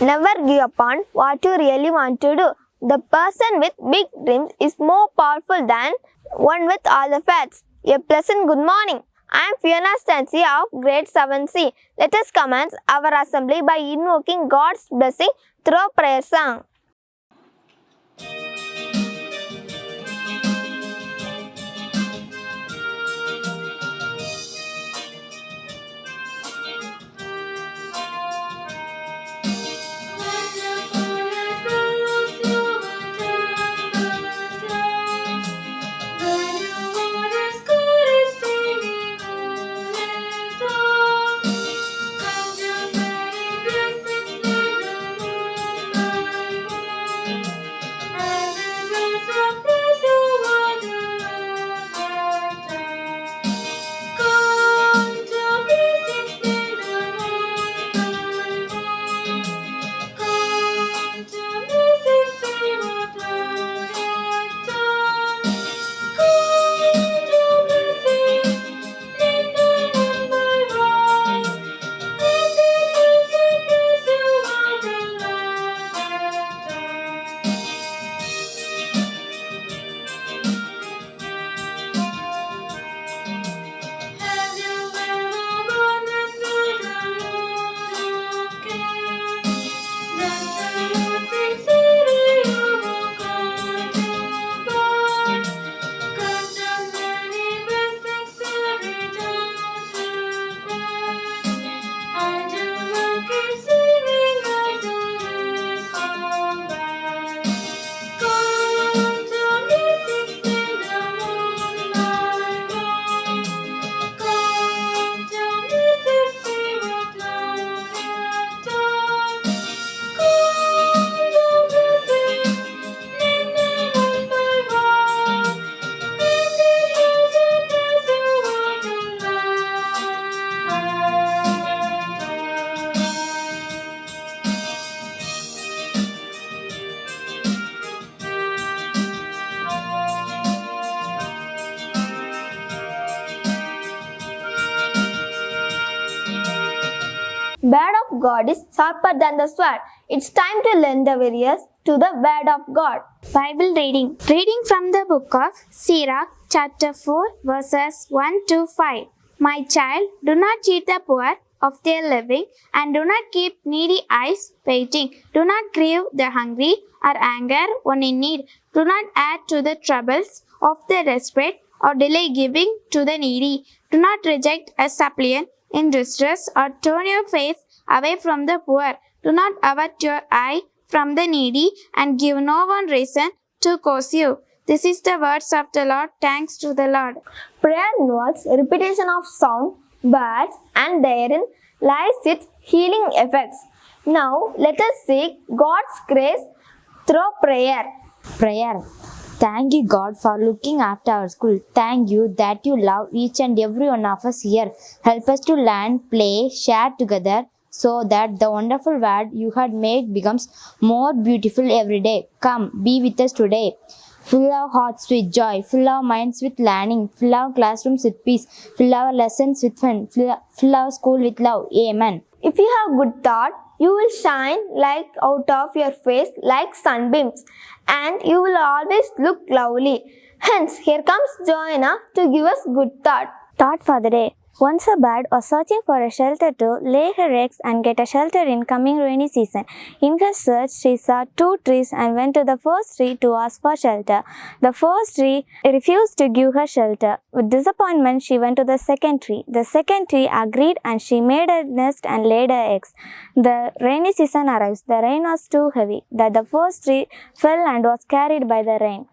Never give up on what you really want to do. The person with big dreams is more powerful than one with all the facts. A pleasant good morning. I am Fiona Stancy of grade 7C. Let us commence our assembly by invoking God's blessing through prayer song. Word of God is sharper than the sword. It's time to lend our ears to the Word of God. Bible reading. Reading from the book of Sirach, chapter 4, verses 1 to 5. My child, do not cheat the poor of their living, and do not keep needy eyes waiting. Do not grieve the hungry or anger one in need. Do not add to the troubles of the desperate or delay giving to the needy. Do not reject a suppliant in distress or turn your face away from the poor. Do not avert your eye from the needy and give no one reason to curse you. This is the words of the Lord. Thanks to the Lord. Prayer involves repetition of sound, words, and therein lies its healing effects. Now, let us seek God's grace through prayer. Prayer. Thank you, God, for looking after our school. Thank you that you love each and every one of us here. Help us to learn, play, share together so that the wonderful world you had made becomes more beautiful every day. Come, be with us today. Fill our hearts with joy, fill our minds with learning, fill our classrooms with peace, fill our lessons with fun, fill our school with love. Amen. If you have good thought, you will shine like out of your face like sunbeams, and you will always look lovely. Hence, here comes Joanna to give us good thought. Thought for the day. Once a bird was searching for a shelter to lay her eggs and get a shelter in coming rainy season. In her search, she saw two trees and went to the first tree to ask for shelter. The first tree refused to give her shelter. With disappointment, she went to the second tree. The second tree agreed and she made a nest and laid her eggs. The rainy season arrives. The rain was too heavy that the first tree fell and was carried by the rain.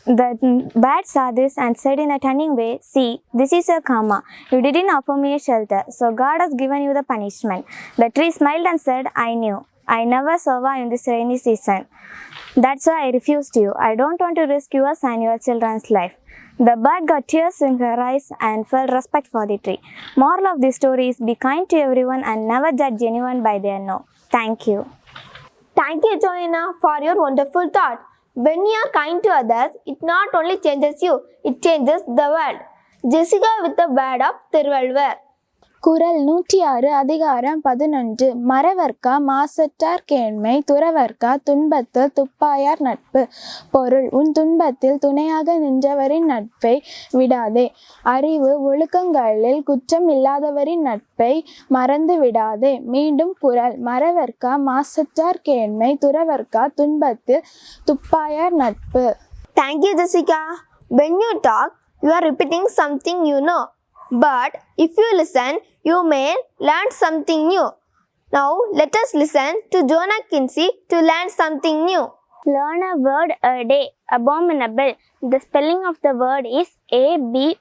The bird saw this and said in a cunning way, "See, this is your karma. You didn't offer me a shelter, so God has given you the punishment." The tree smiled and said, "I knew. I never survive in this rainy season. That's why I refused you. I don't want to risk yours and your children's life." The bird got tears in her eyes and felt respect for the tree. Moral of the story is be kind to everyone and never judge anyone by their no. Thank you. Thank you, Joanna, for your wonderful thought. When you are kind to others, it not only changes you, it changes the world. Jessica with the word of Thiruvallur. குறள் 106 அதிகாரம் 11 மறவர்க்கா மாசற்றார் கேண்மை துறவர்க்கா துன்பத்தில் துப்பாயார் நட்பு. பொருள்: உன் துன்பத்தில் துணையாக நின்றவரின் நட்பை விடாதே. அறிவு ஒழுக்கங்களில் குற்றம் இல்லாதவரின் நட்பை மறந்து விடாதே. மீண்டும் குறள்: மறவர்க்கா மாசற்றார் கேண்மை துறவர்க்கா துன்பத்தில் துப்பாயார் நட்பு. Thank you, Jessica. When you talk, you are repeating something you know. But if you listen, you may learn something new. Now, let us listen to Jonah Kinsey to learn something new. Learn a word a day. Abominable. The spelling of the word is Abominable.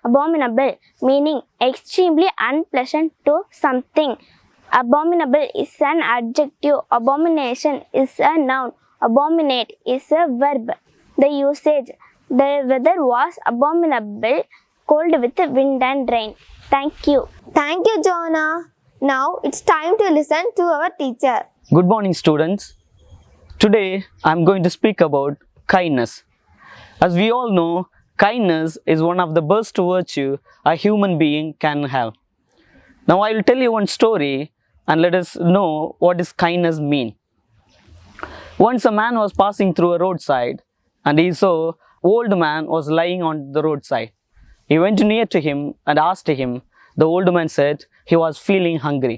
Abominable, meaning extremely unpleasant to something. Abominable is an adjective. Abomination is a noun. Abominate is a verb. The usage: the weather was abominable, cold with wind and rain. Thank you. Thank you, Jonah. Now it's time to listen to our teacher. Good morning, students. Today I'm going to speak about kindness. As we all know, kindness is one of the best virtue a human being can have. Now I will tell you one story and let us know what does kindness mean. Once a man was passing through a roadside and he saw an old man was lying on the roadside. He went near to him and asked him. The old man said he was feeling hungry.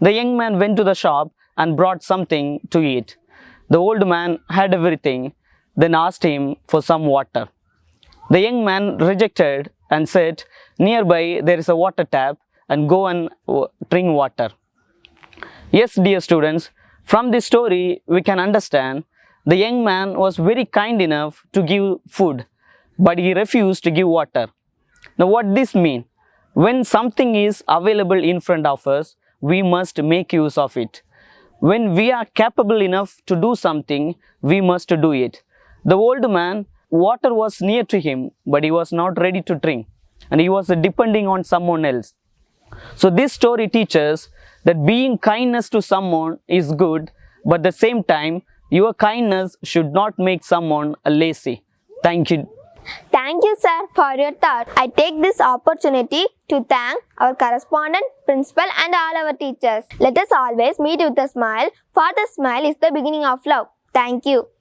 The young man went to the shop and brought something to eat. The old man had everything, then asked him for some water. The young man rejected and said, "Nearby there is a water tap and go and drink water." Yes, dear students, from this story we can understand the young man was very kind enough to give food, but he refused to give water. Now what this mean? When something is available in front of us, we must make use of it. When we are capable enough to do something, we must do it. The old man, water was near to him, but he was not ready to drink, and he was depending on someone else. So this story teaches that being kindness to someone is good, but at the same time, your kindness should not make someone lazy. Thank you. Thank you, sir, for your thought. I take this opportunity to thank our correspondent, principal and all our teachers. Let us always meet with a smile, for the smile is the beginning of love. Thank you.